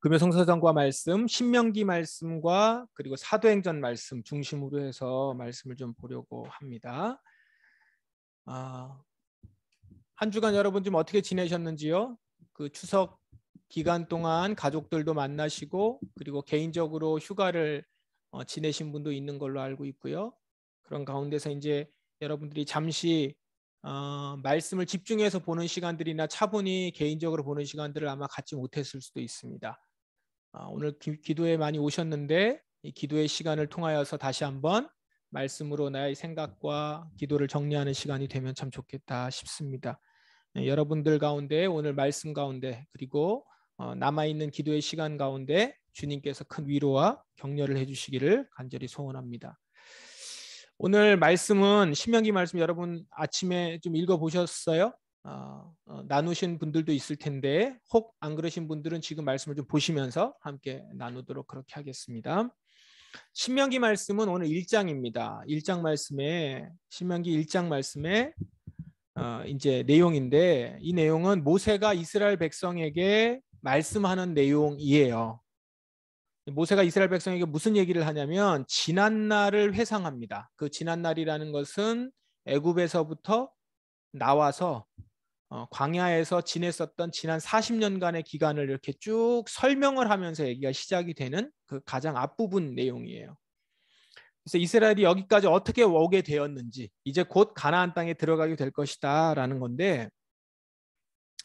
금요 성서전과 말씀, 신명기 말씀과 그리고 사도행전 말씀 중심으로 해서 말씀을 좀 보려고 합니다. 한 주간 여러분 좀 어떻게 지내셨는지요? 그 추석 기간 동안 가족들도 만나시고 그리고 개인적으로 휴가를 지내신 분도 있는 걸로 알고 있고요. 그런 가운데서 이제 여러분들이 잠시 말씀을 집중해서 보는 시간들이나 차분히 개인적으로 보는 시간들을 아마 갖지 못했을 수도 있습니다. 오늘 기도에 많이 오셨는데 이 기도의 시간을 통하여서 다시 한번 말씀으로 나의 생각과 기도를 정리하는 시간이 되면 참 좋겠다 싶습니다. 여러분들 가운데 오늘 말씀 가운데 그리고 남아있는 기도의 시간 가운데 주님께서 큰 위로와 격려를 해주시기를 간절히 소원합니다. 오늘 말씀은 신명기 말씀 여러분 아침에 좀 읽어보셨어요? 나누신 분들도 있을 텐데 혹 안 그러신 분들은 지금 말씀을 좀 보시면서 함께 나누도록 그렇게 하겠습니다. 신명기 말씀은 오늘 1장입니다. 1장 말씀에 신명기 1장 말씀에 이제 내용인데 이 내용은 모세가 이스라엘 백성에게 말씀하는 내용이에요. 모세가 이스라엘 백성에게 무슨 얘기를 하냐면 지난 날을 회상합니다. 그 지난 날이라는 것은 애굽에서부터 나와서 광야에서 지냈었던 지난 40년간의 기간을 이렇게 쭉 설명을 하면서 얘기가 시작이 되는 그 가장 앞부분 내용이에요. 그래서 이스라엘이 여기까지 어떻게 오게 되었는지 이제 곧 가나안 땅에 들어가게 될 것이다 라는 건데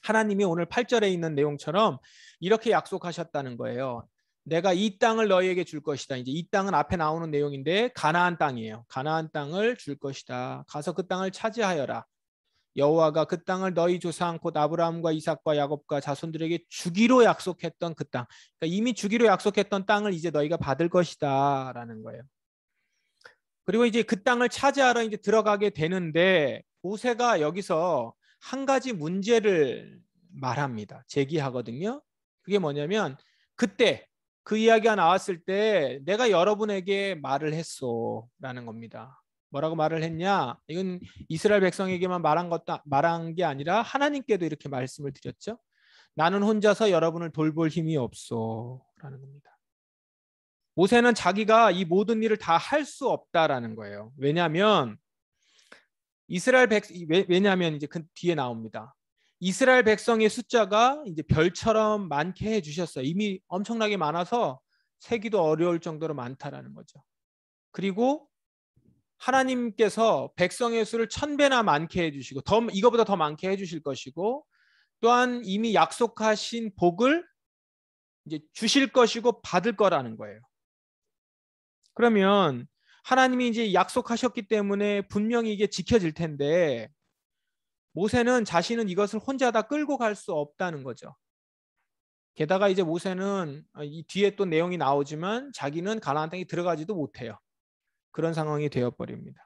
하나님이 오늘 8절에 있는 내용처럼 이렇게 약속하셨다는 거예요. 내가 이 땅을 너희에게 줄 것이다. 이제 이 땅은 앞에 나오는 내용인데 가나안 땅이에요. 가나안 땅을 줄 것이다. 가서 그 땅을 차지하여라. 여호와가 그 땅을 너희 조상 곧 아브라함과 이삭과 야곱과 자손들에게 주기로 약속했던 그 땅. 그러니까 이미 주기로 약속했던 땅을 이제 너희가 받을 것이다 라는 거예요. 그리고 이제 그 땅을 차지하러 이제 들어가게 되는데 모세가 여기서 한 가지 문제를 말합니다. 제기하거든요. 그게 뭐냐면 그때 그 이야기가 나왔을 때 내가 여러분에게 말을 했어 라는 겁니다. 뭐라고 말을 했냐? 이건 이스라엘 백성에게만 말한 게 아니라 하나님께도 이렇게 말씀을 드렸죠. 나는 혼자서 여러분을 돌볼 힘이 없어 라는 겁니다. 모세는 자기가 이 모든 일을 다 할 수 없다라는 거예요. 왜냐하면 왜냐하면 이제 그 뒤에 나옵니다. 이스라엘 백성의 숫자가 이제 별처럼 많게 해주셨어요. 이미 엄청나게 많아서 세기도 어려울 정도로 많다라는 거죠. 그리고 하나님께서 백성의 수를 1000배나 많게 해주시고 이거보다 더 많게 해주실 것이고 또한 이미 약속하신 복을 이제 주실 것이고 받을 거라는 거예요. 그러면 하나님이 이제 약속하셨기 때문에 분명히 이게 지켜질 텐데 모세는 자신은 이것을 혼자 다 끌고 갈 수 없다는 거죠. 게다가 이제 모세는 이 뒤에 또 내용이 나오지만 자기는 가나안 땅에 들어가지도 못해요. 그런 상황이 되어버립니다.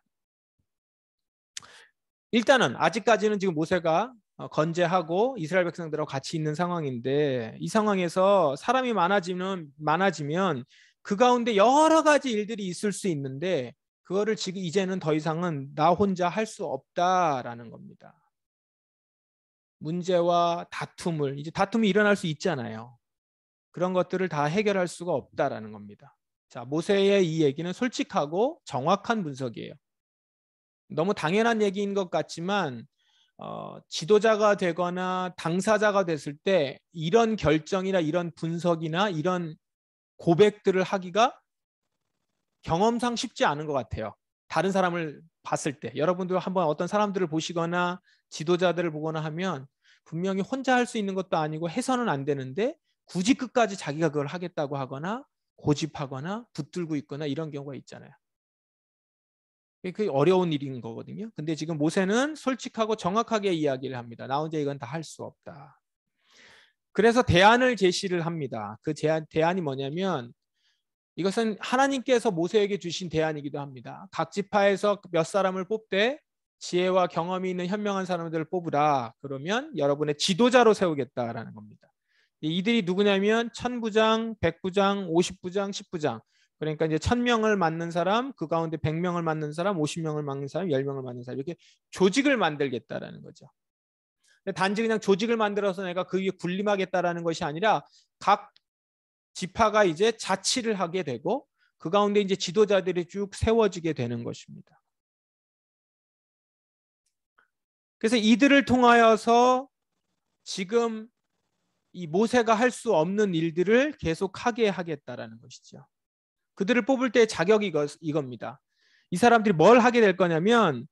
일단은 아직까지는 지금 모세가 건재하고 이스라엘 백성들하고 같이 있는 상황인데 이 상황에서 사람이 많아지면 그 가운데 여러 가지 일들이 있을 수 있는데 그거를 지금 이제는 더 이상은 나 혼자 할 수 없다라는 겁니다. 문제와 다툼이 일어날 수 있잖아요. 그런 것들을 다 해결할 수가 없다라는 겁니다. 자, 모세의 이 얘기는 솔직하고 정확한 분석이에요. 너무 당연한 얘기인 것 같지만 지도자가 되거나 당사자가 됐을 때 이런 결정이나 이런 분석이나 이런 고백들을 하기가 경험상 쉽지 않은 것 같아요. 다른 사람을 봤을 때 여러분도 한번 어떤 사람들을 보시거나 지도자들을 보거나 하면 분명히 혼자 할 수 있는 것도 아니고 해서는 안 되는데 굳이 끝까지 자기가 그걸 하겠다고 하거나 고집하거나 붙들고 있거나 이런 경우가 있잖아요. 그게 어려운 일인 거거든요. 근데 지금 모세는 솔직하고 정확하게 이야기를 합니다. 나 혼자 이건 다 할 수 없다. 그래서 대안을 제시를 합니다. 그 대안이 뭐냐면 이것은 하나님께서 모세에게 주신 대안이기도 합니다. 각 지파에서 몇 사람을 뽑되 지혜와 경험이 있는 현명한 사람들을 뽑으라. 그러면 여러분의 지도자로 세우겠다라는 겁니다. 이들이 누구냐면 1000부장, 100부장, 50부장, 10부장. 그러니까 이제 1000명을 맡는 사람, 그 가운데 100명을 맡는 사람, 50명을 맡는 사람, 10명을 맡는 사람 이렇게 조직을 만들겠다라는 거죠. 단지 그냥 조직을 만들어서 내가 그 위에 군림하겠다라는 것이 아니라 각 지파가 이제 자치를 하게 되고 그 가운데 이제 지도자들이 쭉 세워지게 되는 것입니다. 그래서 이들을 통하여서 지금 이 모세가 할 수 없는 일들을 계속하게 하겠다라는 것이죠. 그들을 뽑을 때 자격이 이겁니다. 이 사람들이 뭘 하게 될 거냐면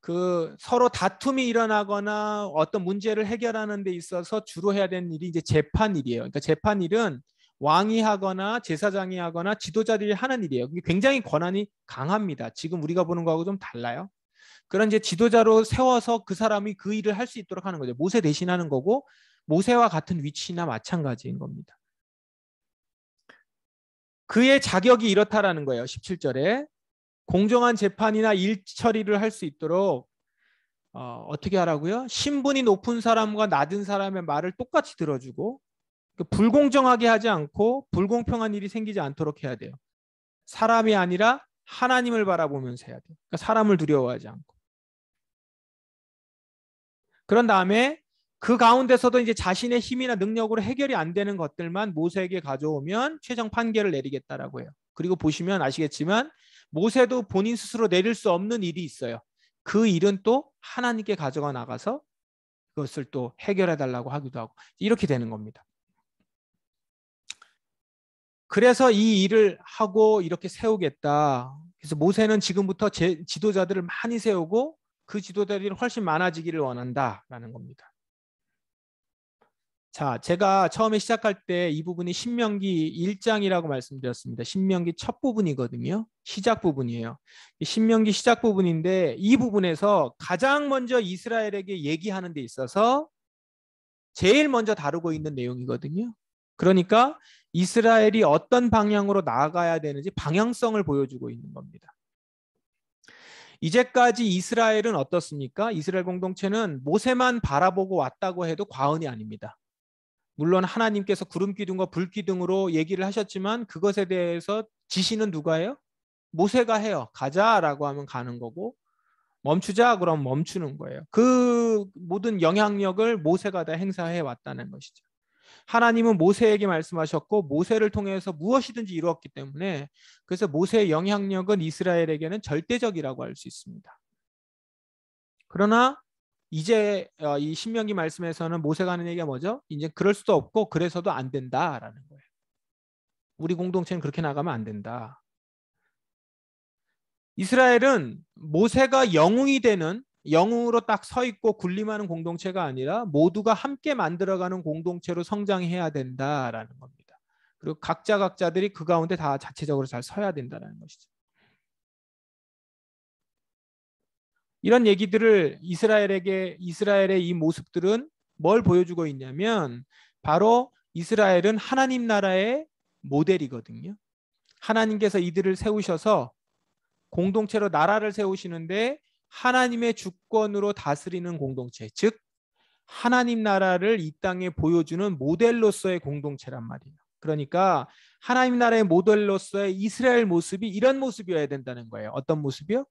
그 서로 다툼이 일어나거나 어떤 문제를 해결하는 데 있어서 주로 해야 되는 일이 이제 재판 일이에요. 그러니까 재판 일은 왕이 하거나 제사장이 하거나 지도자들이 하는 일이에요. 굉장히 권한이 강합니다. 지금 우리가 보는 거하고 좀 달라요. 그런 이제 지도자로 세워서 그 사람이 그 일을 할 수 있도록 하는 거죠. 모세 대신하는 거고 모세와 같은 위치나 마찬가지인 겁니다. 그의 자격이 이렇다라는 거예요. 17절에 공정한 재판이나 일 처리를 할 수 있도록 어떻게 하라고요? 신분이 높은 사람과 낮은 사람의 말을 똑같이 들어주고 불공정하게 하지 않고 불공평한 일이 생기지 않도록 해야 돼요. 사람이 아니라 하나님을 바라보면서 해야 돼요. 그러니까 사람을 두려워하지 않고. 그런 다음에 그 가운데서도 이제 자신의 힘이나 능력으로 해결이 안 되는 것들만 모세에게 가져오면 최종 판결을 내리겠다라고 해요. 그리고 보시면 아시겠지만 모세도 본인 스스로 내릴 수 없는 일이 있어요. 그 일은 또 하나님께 가져가 나가서 그것을 또 해결해 달라고 하기도 하고 이렇게 되는 겁니다. 그래서 이 일을 하고 이렇게 세우겠다. 그래서 모세는 지금부터 지도자들을 많이 세우고 그 지도자들이 훨씬 많아지기를 원한다라는 겁니다. 자, 제가 처음에 시작할 때 이 부분이 신명기 1장이라고 말씀드렸습니다. 신명기 첫 부분이거든요. 시작 부분이에요. 신명기 시작 부분인데 이 부분에서 가장 먼저 이스라엘에게 얘기하는 데 있어서 제일 먼저 다루고 있는 내용이거든요. 그러니까 이스라엘이 어떤 방향으로 나아가야 되는지 방향성을 보여주고 있는 겁니다. 이제까지 이스라엘은 어떻습니까? 이스라엘 공동체는 모세만 바라보고 왔다고 해도 과언이 아닙니다. 물론 하나님께서 구름 기둥과 불 기둥으로 얘기를 하셨지만 그것에 대해서 지시는 누가 해요? 모세가 해요. 가자라고 하면 가는 거고 멈추자 그럼 멈추는 거예요. 그 모든 영향력을 모세가 다 행사해 왔다는 것이죠. 하나님은 모세에게 말씀하셨고 모세를 통해서 무엇이든지 이루었기 때문에 그래서 모세의 영향력은 이스라엘에게는 절대적이라고 할 수 있습니다. 그러나 이제 이 신명기 말씀에서는 모세가 하는 얘기가 뭐죠? 이제 그럴 수도 없고 그래서도 안 된다라는 거예요. 우리 공동체는 그렇게 나가면 안 된다. 이스라엘은 모세가 영웅이 되는 영웅으로 딱 서 있고 군림하는 공동체가 아니라 모두가 함께 만들어가는 공동체로 성장해야 된다라는 겁니다. 그리고 각자들이 그 가운데 다 자체적으로 잘 서야 된다는 것이죠. 이런 얘기들을 이스라엘의 이 모습들은 뭘 보여주고 있냐면 바로 이스라엘은 하나님 나라의 모델이거든요. 하나님께서 이들을 세우셔서 공동체로 나라를 세우시는데 하나님의 주권으로 다스리는 공동체, 즉 하나님 나라를 이 땅에 보여주는 모델로서의 공동체란 말이에요. 그러니까 하나님 나라의 모델로서의 이스라엘 모습이 이런 모습이어야 된다는 거예요. 어떤 모습이요?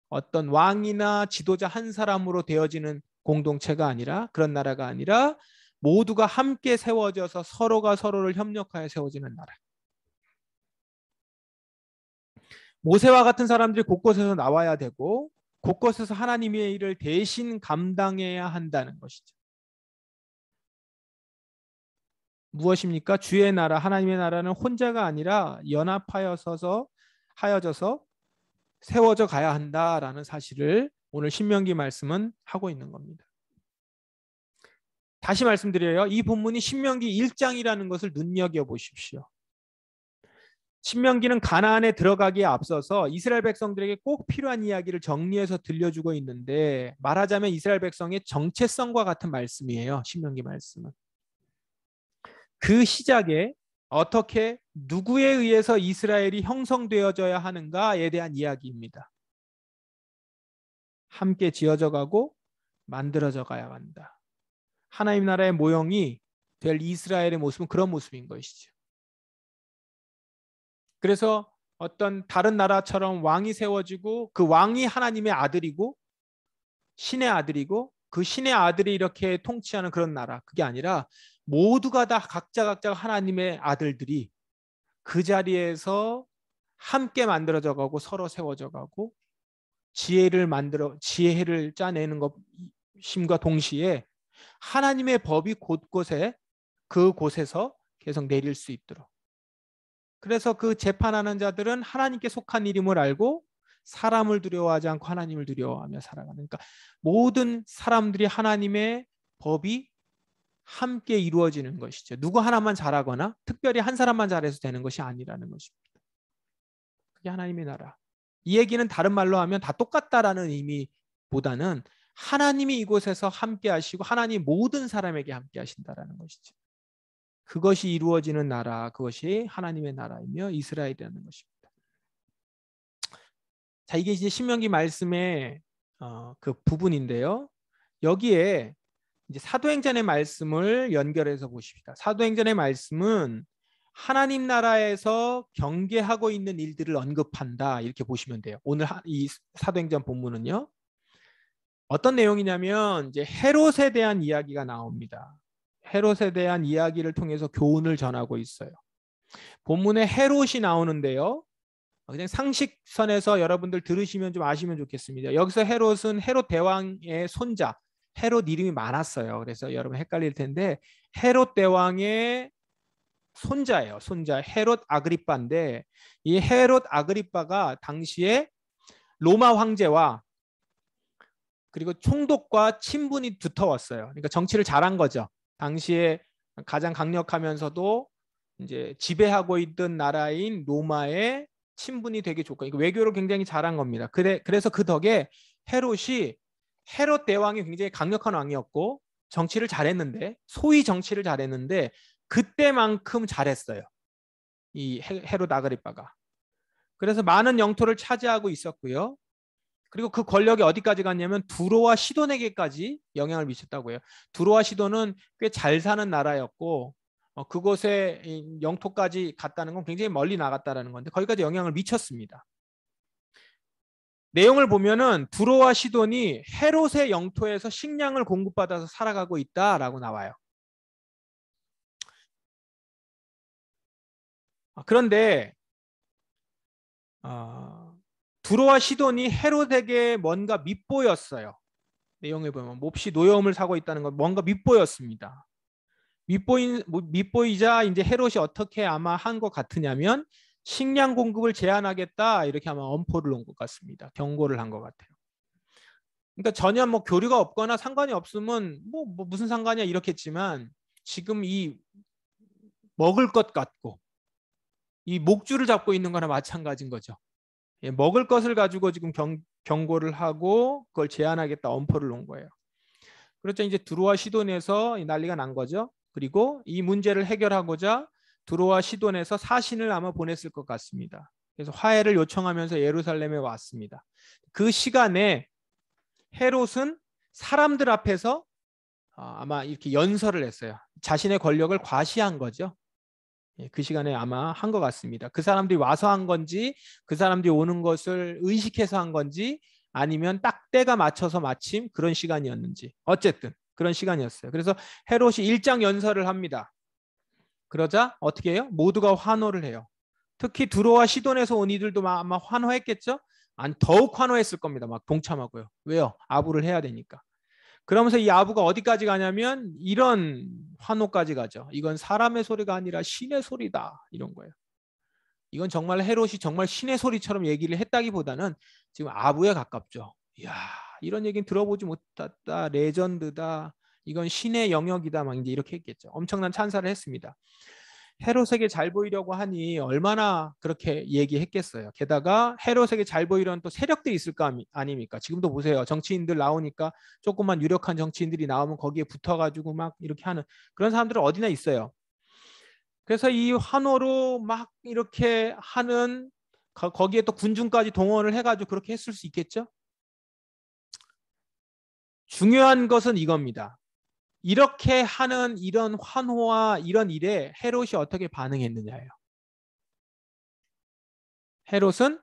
어떤 왕이나 지도자 한 사람으로 되어지는 공동체가 아니라 그런 나라가 아니라 모두가 함께 세워져서 서로가 서로를 협력하여 세워지는 나라. 모세와 같은 사람들이 곳곳에서 나와야 되고 곳곳에서 하나님의 일을 대신 감당해야 한다는 것이죠. 무엇입니까? 주의 나라, 하나님의 나라는 혼자가 아니라 연합하여서 세워져 가야 한다라는 사실을 오늘 신명기 말씀은 하고 있는 겁니다. 다시 말씀드려요. 이 본문이 신명기 1장이라는 것을 눈여겨보십시오. 신명기는 가나안에 들어가기에 앞서서 이스라엘 백성들에게 꼭 필요한 이야기를 정리해서 들려주고 있는데 말하자면 이스라엘 백성의 정체성과 같은 말씀이에요. 신명기 말씀은. 그 시작에 어떻게 누구에 의해서 이스라엘이 형성되어져야 하는가에 대한 이야기입니다. 함께 지어져 가고 만들어져 가야 한다. 하나님 나라의 모형이 될 이스라엘의 모습은 그런 모습인 것이죠. 그래서 어떤 다른 나라처럼 왕이 세워지고 그 왕이 하나님의 아들이고 신의 아들이고 그 신의 아들이 이렇게 통치하는 그런 나라, 그게 아니라 모두가 다 각자가 하나님의 아들들이 그 자리에서 함께 만들어져 가고 서로 세워져 가고 지혜를 짜내는 것임과 동시에 하나님의 법이 곳곳에 그곳에서 계속 내릴 수 있도록. 그래서 그 재판하는 자들은 하나님께 속한 이름을 알고 사람을 두려워하지 않고 하나님을 두려워하며 살아가는. 그러니까 모든 사람들이 하나님의 법이 함께 이루어지는 것이죠. 누구 하나만 잘하거나 특별히 한 사람만 잘해서 되는 것이 아니라는 것입니다. 그게 하나님의 나라. 이 얘기는 다른 말로 하면 다 똑같다라는 의미보다는 하나님이 이곳에서 함께 하시고 하나님 모든 사람에게 함께 하신다라는 것이죠. 그것이 이루어지는 나라, 그것이 하나님의 나라이며 이스라엘이라는 것입니다. 자, 이게 이제 신명기 말씀의 그 부분인데요. 여기에 이제 사도행전의 말씀을 연결해서 보십시다. 사도행전의 말씀은 하나님 나라에서 경계하고 있는 일들을 언급한다 이렇게 보시면 돼요. 오늘 이 사도행전 본문은요. 어떤 내용이냐면 이제 헤롯에 대한 이야기가 나옵니다. 헤롯에 대한 이야기를 통해서 교훈을 전하고 있어요. 본문에 헤롯이 나오는데요. 그냥 상식선에서 여러분들 들으시면 좀 아시면 좋겠습니다. 여기서 헤롯은 헤롯 대왕의 손자, 헤롯 이름이 많았어요. 그래서 여러분 헷갈릴 텐데 헤롯 대왕의 손자예요. 손자 헤롯 아그리빠인데 이 헤롯 아그리빠가 당시에 로마 황제와 그리고 총독과 친분이 두터웠어요. 그러니까 정치를 잘한 거죠. 당시에 가장 강력하면서도 이제 지배하고 있던 나라인 로마의 친분이 되게 좋고 그러니까 외교를 굉장히 잘한 겁니다. 그래서 그 덕에 헤롯이 헤롯 대왕이 굉장히 강력한 왕이었고 정치를 잘했는데 소위 정치를 잘했는데 그때만큼 잘했어요. 이 헤롯 아그리빠가. 그래서 많은 영토를 차지하고 있었고요. 그리고 그 권력이 어디까지 갔냐면 두로와 시돈에게까지 영향을 미쳤다고 해요. 두로와 시돈은 꽤 잘 사는 나라였고 그곳에 영토까지 갔다는 건 굉장히 멀리 나갔다는 건데 거기까지 영향을 미쳤습니다. 내용을 보면은 두로와 시돈이 헤롯의 영토에서 식량을 공급받아서 살아가고 있다라고 나와요. 그런데 두로와 시돈이 헤롯에게 뭔가 밉보였어요. 내용에 보면 몹시 노여움을 사고 있다는 건 뭔가 밉보였습니다. 밉보이자 이제 헤롯이 어떻게 아마 한 것 같으냐면 식량 공급을 제한하겠다 이렇게 아마 엄포를 놓은 것 같습니다. 경고를 한 것 같아요. 그러니까 전혀 뭐 교류가 없거나 상관이 없으면 뭐 무슨 상관이야 이렇겠지만 지금 이 먹을 것 같고 이 목줄을 잡고 있는 거나 마찬가지인 거죠. 예, 먹을 것을 가지고 지금 경고를 하고 그걸 제한하겠다 엄포를 놓은 거예요. 그렇죠. 이제 두로와 시돈에서 난리가 난 거죠. 그리고 이 문제를 해결하고자 두로와 시돈에서 사신을 아마 보냈을 것 같습니다. 그래서 화해를 요청하면서 예루살렘에 왔습니다. 그 시간에 헤롯은 사람들 앞에서 아마 이렇게 연설을 했어요. 자신의 권력을 과시한 거죠. 그 시간에 아마 한 것 같습니다. 그 사람들이 와서 한 건지 그 사람들이 오는 것을 의식해서 한 건지 아니면 딱 때가 맞춰서 마침 그런 시간이었는지 어쨌든 그런 시간이었어요. 그래서 헤롯이 일장 연설을 합니다. 그러자 어떻게 해요? 모두가 환호를 해요. 특히 두로와 시돈에서 온 이들도 아마 환호했겠죠? 더욱 환호했을 겁니다. 막 동참하고요. 왜요? 아부를 해야 되니까. 그러면서 이 아부가 어디까지 가냐면 이런 환호까지 가죠. 이건 사람의 소리가 아니라 신의 소리다. 이런 거예요. 이건 정말 헤롯이 정말 신의 소리처럼 얘기를 했다기보다는 지금 아부에 가깝죠. 이야, 이런 얘기는 들어보지 못했다. 레전드다. 이건 신의 영역이다. 막 이제 이렇게 했겠죠. 엄청난 찬사를 했습니다. 헤롯에게 잘 보이려고 하니 얼마나 그렇게 얘기했겠어요. 게다가 헤롯에게 잘 보이려는 또 세력들이 있을 거 아닙니까? 지금도 보세요. 정치인들 나오니까 조금만 유력한 정치인들이 나오면 거기에 붙어가지고 막 이렇게 하는 그런 사람들은 어디나 있어요. 그래서 이 환호로 막 이렇게 하는 거기에 또 군중까지 동원을 해가지고 그렇게 했을 수 있겠죠? 중요한 것은 이겁니다. 이렇게 하는 이런 환호와 이런 일에 헤롯이 어떻게 반응했느냐예요. 헤롯은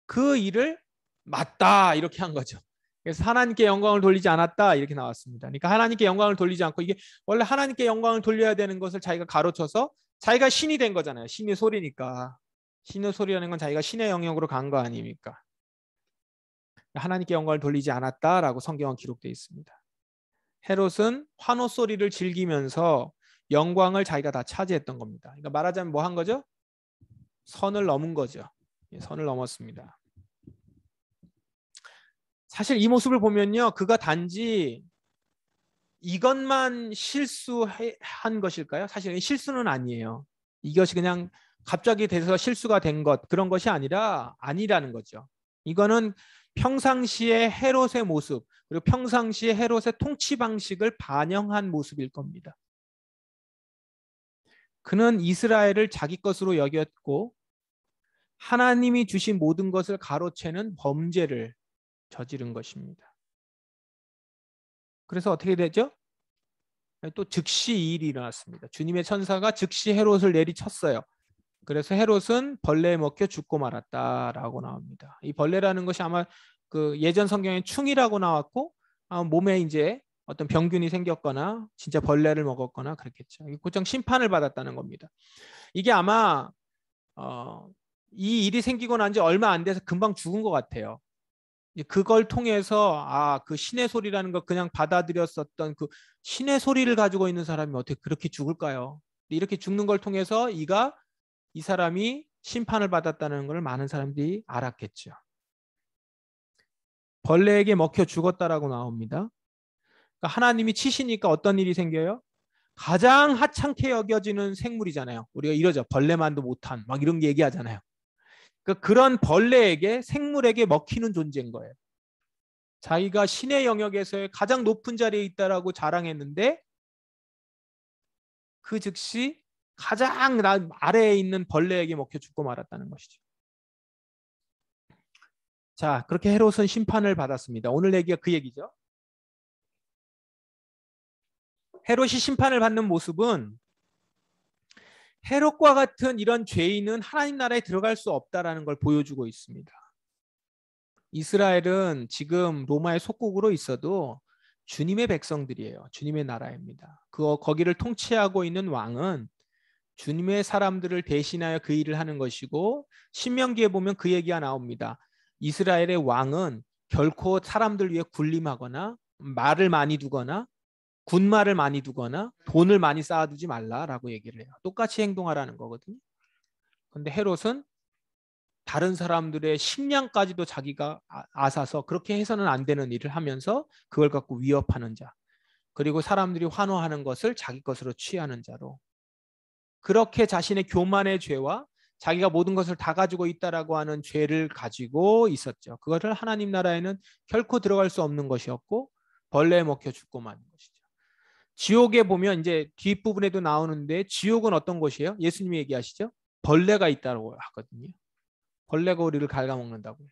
그 일을 맞다 이렇게 한 거죠. 그래서 하나님께 영광을 돌리지 않았다 이렇게 나왔습니다. 그러니까 하나님께 영광을 돌리지 않고 이게 원래 하나님께 영광을 돌려야 되는 것을 자기가 가로쳐서 자기가 신이 된 거잖아요. 신의 소리니까. 신의 소리라는 건 자기가 신의 영역으로 간 거 아닙니까? 하나님께 영광을 돌리지 않았다라고 성경은 기록되어 있습니다. 헤롯은 환호 소리를 즐기면서 영광을 자기가 다 차지했던 겁니다. 그러니까 말하자면 뭐 한 거죠? 선을 넘은 거죠. 선을 넘었습니다. 사실 이 모습을 보면요, 그가 단지 이것만 실수한 것일까요? 사실 실수는 아니에요. 이것이 그냥 갑자기 돼서 실수가 된 것, 그런 것이 아니라는 거죠. 이거는 평상시의 헤롯의 모습, 그리고 평상시의 헤롯의 통치 방식을 반영한 모습일 겁니다. 그는 이스라엘을 자기 것으로 여겼고 하나님이 주신 모든 것을 가로채는 범죄를 저지른 것입니다. 그래서 어떻게 되죠? 또 즉시 이 일이 일어났습니다. 주님의 천사가 즉시 헤롯을 내리쳤어요. 그래서 헤롯은 벌레에 먹혀 죽고 말았다라고 나옵니다. 이 벌레라는 것이 아마 그 예전 성경에 충이라고 나왔고 몸에 이제 어떤 병균이 생겼거나 진짜 벌레를 먹었거나 그렇겠죠. 곧장 심판을 받았다는 겁니다. 이게 아마 이 일이 생기고 난 지 얼마 안 돼서 금방 죽은 것 같아요. 그걸 통해서 그 신의 소리라는 거 그냥 받아들였었던 그 신의 소리를 가지고 있는 사람이 어떻게 그렇게 죽을까요? 이렇게 죽는 걸 통해서 이 사람이 심판을 받았다는 걸 많은 사람들이 알았겠죠. 벌레에게 먹혀 죽었다라고 나옵니다. 그러니까 하나님이 치시니까 어떤 일이 생겨요? 가장 하찮게 여겨지는 생물이잖아요. 우리가 이러죠. 벌레만도 못한 막 이런 게 얘기하잖아요. 그런 벌레에게 생물에게 먹히는 존재인 거예요. 자기가 신의 영역에서의 가장 높은 자리에 있다라고 자랑했는데 그 즉시 가장 아래에 있는 벌레에게 먹혀 죽고 말았다는 것이죠. 자, 그렇게 헤롯은 심판을 받았습니다. 오늘 얘기가 그 얘기죠. 헤롯이 심판을 받는 모습은 헤롯과 같은 이런 죄인은 하나님 나라에 들어갈 수 없다라는 걸 보여주고 있습니다. 이스라엘은 지금 로마의 속국으로 있어도 주님의 백성들이에요. 주님의 나라입니다. 거기를 통치하고 있는 왕은 주님의 사람들을 대신하여 그 일을 하는 것이고 신명기에 보면 그 얘기가 나옵니다. 이스라엘의 왕은 결코 사람들 위해 군림하거나 말을 많이 두거나 군말을 많이 두거나 돈을 많이 쌓아두지 말라라고 얘기를 해요. 똑같이 행동하라는 거거든요. 그런데 헤롯은 다른 사람들의 식량까지도 자기가 앗아서 그렇게 해서는 안 되는 일을 하면서 그걸 갖고 위협하는 자, 그리고 사람들이 환호하는 것을 자기 것으로 취하는 자로, 그렇게 자신의 교만의 죄와 자기가 모든 것을 다 가지고 있다라고 하는 죄를 가지고 있었죠. 그것을 하나님 나라에는 결코 들어갈 수 없는 것이었고 벌레에 먹혀 죽고 마는 것이죠. 지옥에 보면 이제 뒷부분에도 나오는데 지옥은 어떤 곳이에요? 예수님이 얘기하시죠. 벌레가 있다고 하거든요. 벌레가 우리를 갉아먹는다고요.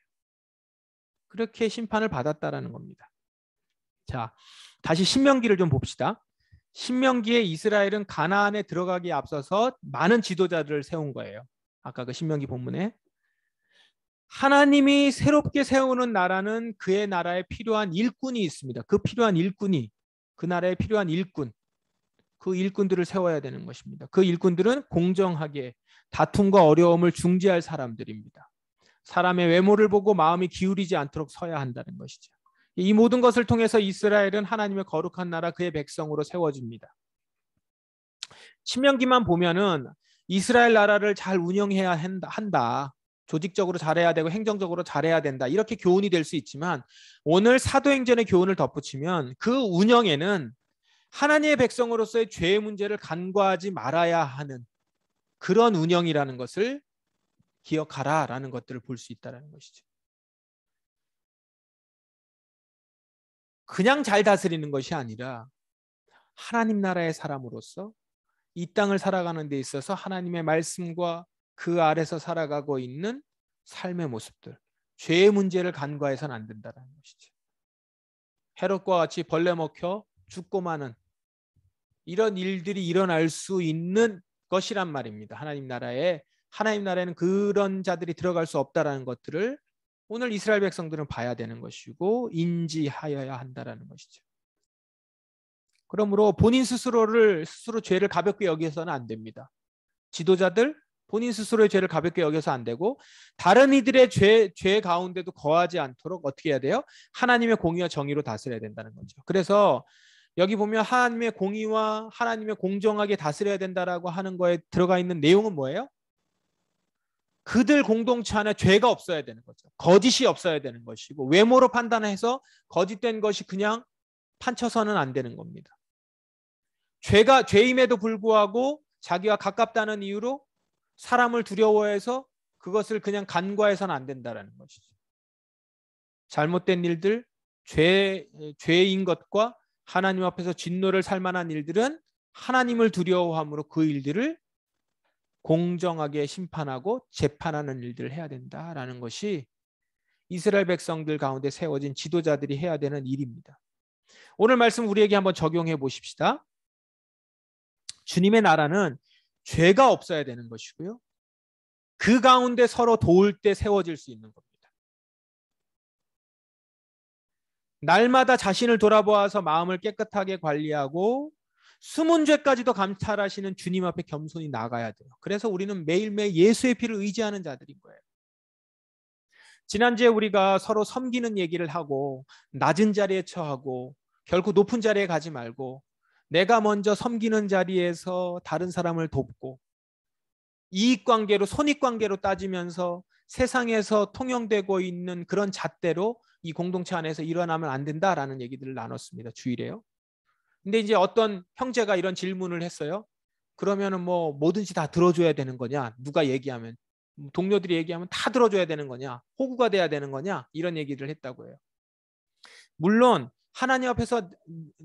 그렇게 심판을 받았다라는 겁니다. 자, 다시 신명기를 좀 봅시다. 신명기에 이스라엘은 가나안에 들어가기에 앞서서 많은 지도자들을 세운 거예요. 아까 그 신명기 본문에 하나님이 새롭게 세우는 나라는 그의 나라에 필요한 일꾼이 있습니다. 그 필요한 일꾼이 그 나라에 필요한 일꾼, 그 일꾼들을 세워야 되는 것입니다. 그 일꾼들은 공정하게 다툼과 어려움을 중재할 사람들입니다. 사람의 외모를 보고 마음이 기울이지 않도록 서야 한다는 것이죠. 이 모든 것을 통해서 이스라엘은 하나님의 거룩한 나라 그의 백성으로 세워집니다. 신명기만 보면은 이스라엘 나라를 잘 운영해야 한다. 조직적으로 잘해야 되고 행정적으로 잘해야 된다. 이렇게 교훈이 될 수 있지만 오늘 사도행전의 교훈을 덧붙이면 그 운영에는 하나님의 백성으로서의 죄의 문제를 간과하지 말아야 하는 그런 운영이라는 것을 기억하라라는 것들을 볼 수 있다는 것이죠. 그냥 잘 다스리는 것이 아니라 하나님 나라의 사람으로서 이 땅을 살아가는 데 있어서 하나님의 말씀과 그 아래서 살아가고 있는 삶의 모습들, 죄의 문제를 간과해서는 안 된다는 것이죠. 헤롯과 같이 벌레 먹혀 죽고 마는 이런 일들이 일어날 수 있는 것이란 말입니다. 하나님 나라에는 그런 자들이 들어갈 수 없다라는 것들을 오늘 이스라엘 백성들은 봐야 되는 것이고 인지하여야 한다라는 것이죠. 그러므로 본인 스스로 죄를 가볍게 여기서는 안 됩니다. 지도자들 본인 스스로의 죄를 가볍게 여겨서 안 되고 다른 이들의 죄 가운데도 거하지 않도록 어떻게 해야 돼요? 하나님의 공의와 정의로 다스려야 된다는 거죠. 그래서 여기 보면 하나님의 공의와 하나님의 공정하게 다스려야 된다라고 하는 거에 들어가 있는 내용은 뭐예요? 그들 공동체 안에 죄가 없어야 되는 거죠. 거짓이 없어야 되는 것이고 외모로 판단해서 거짓된 것이 그냥 판쳐서는 안 되는 겁니다. 죄임에도 불구하고 자기와 가깝다는 이유로 사람을 두려워해서 그것을 그냥 간과해서는 안 된다는 것이죠. 잘못된 일들, 죄인 것과 하나님 앞에서 진노를 살 만한 일들은 하나님을 두려워함으로 그 일들을 공정하게 심판하고 재판하는 일들을 해야 된다라는 것이 이스라엘 백성들 가운데 세워진 지도자들이 해야 되는 일입니다. 오늘 말씀 우리에게 한번 적용해 보십시다. 주님의 나라는 죄가 없어야 되는 것이고요. 그 가운데 서로 도울 때 세워질 수 있는 겁니다. 날마다 자신을 돌아보아서 마음을 깨끗하게 관리하고 숨은 죄까지도 감찰하시는 주님 앞에 겸손히 나가야 돼요. 그래서 우리는 매일매일 예수의 피를 의지하는 자들인 거예요. 지난주에 우리가 서로 섬기는 얘기를 하고 낮은 자리에 처하고 결코 높은 자리에 가지 말고 내가 먼저 섬기는 자리에서 다른 사람을 돕고 이익관계로 손익관계로 따지면서 세상에서 통용되고 있는 그런 잣대로 이 공동체 안에서 일어나면 안 된다라는 얘기들을 나눴습니다. 주일에요. 근데 이제 어떤 형제가 이런 질문을 했어요. 그러면은 뭐 뭐든지 다 들어줘야 되는 거냐? 누가 얘기하면 동료들이 얘기하면 다 들어줘야 되는 거냐? 호구가 돼야 되는 거냐? 이런 얘기를 했다고 해요. 물론 하나님 앞에서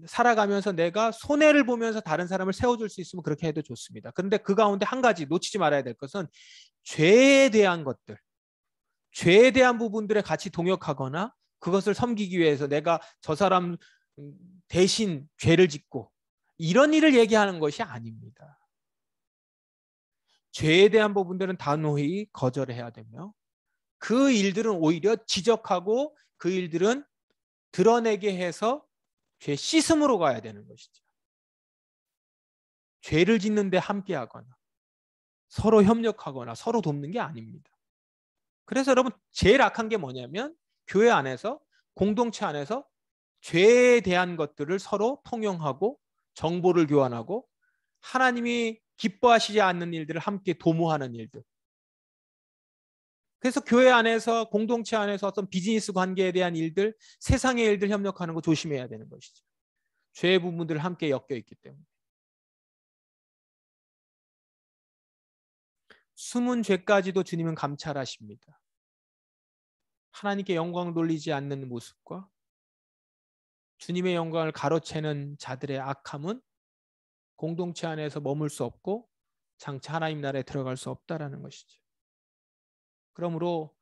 살아가면서 내가 손해를 보면서 다른 사람을 세워줄 수 있으면 그렇게 해도 좋습니다. 그런데 그 가운데 한 가지 놓치지 말아야 될 것은 죄에 대한 것들, 죄에 대한 부분들에 같이 동역하거나 그것을 섬기기 위해서 내가 저 사람 대신 죄를 짓고 이런 일을 얘기하는 것이 아닙니다. 죄에 대한 부분들은 단호히 거절해야 되며 그 일들은 오히려 지적하고 그 일들은 드러내게 해서 죄 씻음으로 가야 되는 것이죠. 죄를 짓는데 함께하거나 서로 협력하거나 서로 돕는 게 아닙니다. 그래서 여러분 제일 악한 게 뭐냐면 교회 안에서 공동체 안에서 죄에 대한 것들을 서로 통용하고 정보를 교환하고 하나님이 기뻐하시지 않는 일들을 함께 도모하는 일들. 그래서 교회 안에서 공동체 안에서 어떤 비즈니스 관계에 대한 일들, 세상의 일들 협력하는 거 조심해야 되는 것이죠. 죄의 부분들 함께 엮여 있기 때문에. 숨은 죄까지도 주님은 감찰하십니다. 하나님께 영광을 돌리지 않는 모습과 주님의 영광을 가로채는 자들의 악함은 공동체 안에서 머물 수 없고 장차 하나님 나라에 들어갈 수 없다라는 것이죠. 그러므로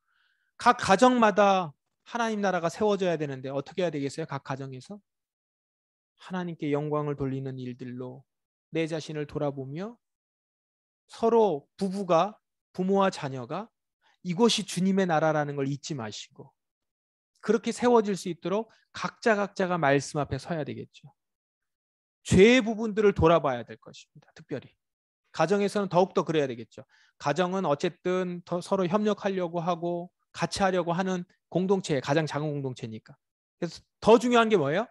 각 가정마다 하나님 나라가 세워져야 되는데 어떻게 해야 되겠어요? 각 가정에서 하나님께 영광을 돌리는 일들로 내 자신을 돌아보며 서로 부모와 자녀가 이곳이 주님의 나라라는 걸 잊지 마시고 그렇게 세워질 수 있도록 각자가 말씀 앞에 서야 되겠죠. 죄의 부분들을 돌아봐야 될 것입니다. 특별히 가정에서는 더욱더 그래야 되겠죠. 가정은 어쨌든 더 서로 협력하려고 하고 같이 하려고 하는 공동체, 가장 작은 공동체니까. 그래서 더 중요한 게 뭐예요?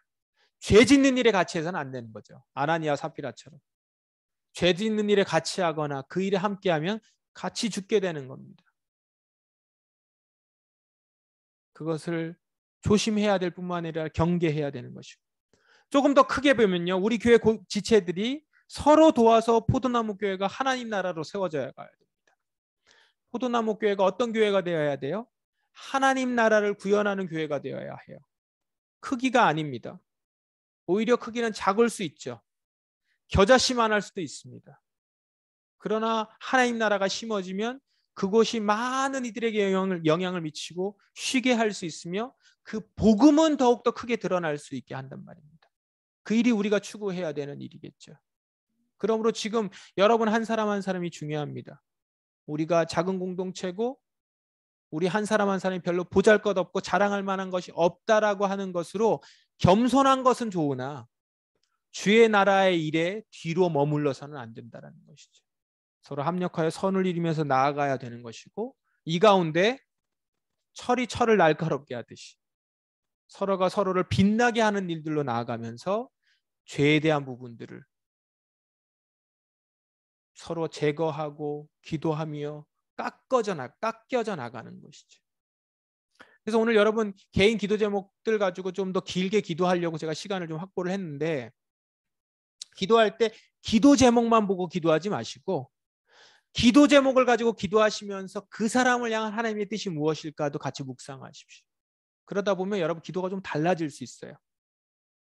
죄 짓는 일에 같이 해서는 안 되는 거죠. 아나니아 삽비라처럼. 죄 짓는 일에 같이 하거나 그 일에 함께하면 같이 죽게 되는 겁니다. 그것을 조심해야 될 뿐만 아니라 경계해야 되는 것이고. 조금 더 크게 보면요. 우리 교회 지체들이 서로 도와서 포도나무 교회가 하나님 나라로 세워져야 가야 됩니다. 포도나무 교회가 어떤 교회가 되어야 돼요? 하나님 나라를 구현하는 교회가 되어야 해요. 크기가 아닙니다. 오히려 크기는 작을 수 있죠. 겨자씨만할 수도 있습니다. 그러나 하나님 나라가 심어지면 그곳이 많은 이들에게 영향을 미치고 쉬게 할 수 있으며 그 복음은 더욱더 크게 드러날 수 있게 한단 말입니다. 그 일이 우리가 추구해야 되는 일이겠죠. 그러므로 지금 여러분 한 사람 한 사람이 중요합니다. 우리가 작은 공동체고 우리 한 사람이 별로 보잘것없고 자랑할 만한 것이 없다라고 하는 것으로 겸손한 것은 좋으나 주의 나라의 일에 뒤로 머물러서는 안 된다는 것이죠. 서로 합력하여 선을 이루면서 나아가야 되는 것이고, 이 가운데 철이 철을 날카롭게 하듯이 서로가 서로를 빛나게 하는 일들로 나아가면서 죄에 대한 부분들을 서로 제거하고 기도하며 깎여져 나가는 것이죠. 그래서 오늘 여러분 개인 기도 제목들 가지고 좀 더 길게 기도하려고 제가 시간을 좀 확보를 했는데, 기도할 때 기도 제목만 보고 기도하지 마시고 기도 제목을 가지고 기도하시면서 그 사람을 향한 하나님의 뜻이 무엇일까도 같이 묵상하십시오. 그러다 보면 여러분 기도가 좀 달라질 수 있어요.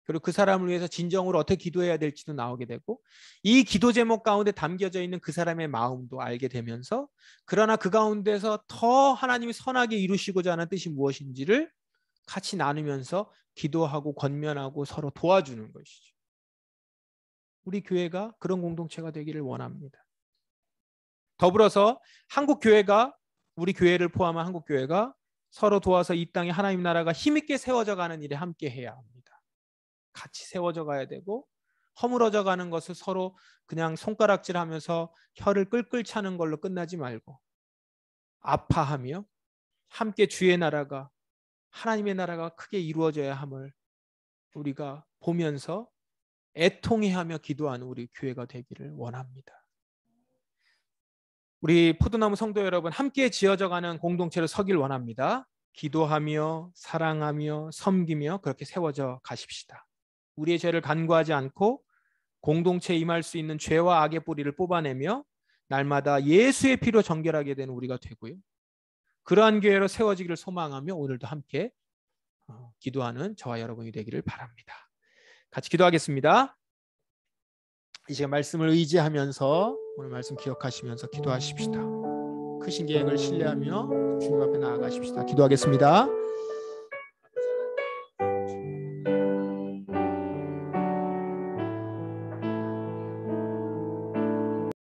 그리고 그 사람을 위해서 진정으로 어떻게 기도해야 될지도 나오게 되고, 이 기도 제목 가운데 담겨져 있는 그 사람의 마음도 알게 되면서, 그러나 그 가운데서 더 하나님이 선하게 이루시고자 하는 뜻이 무엇인지를 같이 나누면서 기도하고 권면하고 서로 도와주는 것이죠. 우리 교회가 그런 공동체가 되기를 원합니다. 더불어서 한국 교회가, 우리 교회를 포함한 한국 교회가 서로 도와서 이 땅에 하나님 나라가 힘있게 세워져 가는 일에 함께 해야 합니다. 같이 세워져 가야 되고, 허물어져 가는 것을 서로 그냥 손가락질하면서 혀를 끌끌 차는 걸로 끝나지 말고 아파하며 함께 주의 나라가, 하나님의 나라가 크게 이루어져야 함을 우리가 보면서 애통해하며 기도하는 우리 교회가 되기를 원합니다. 우리 포도나무 성도 여러분, 함께 지어져 가는 공동체로 서길 원합니다. 기도하며 사랑하며 섬기며 그렇게 세워져 가십시다. 우리의 죄를 간구하지 않고 공동체에 임할 수 있는 죄와 악의 뿌리를 뽑아내며 날마다 예수의 피로 정결하게 되는 우리가 되고요. 그러한 교회로 세워지기를 소망하며 오늘도 함께 기도하는 저와 여러분이 되기를 바랍니다. 같이 기도하겠습니다. 이 시간 말씀을 의지하면서 오늘 말씀 기억하시면서 기도하십시다. 크신 계획을 신뢰하며 주님 앞에 나아가십시다. 기도하겠습니다.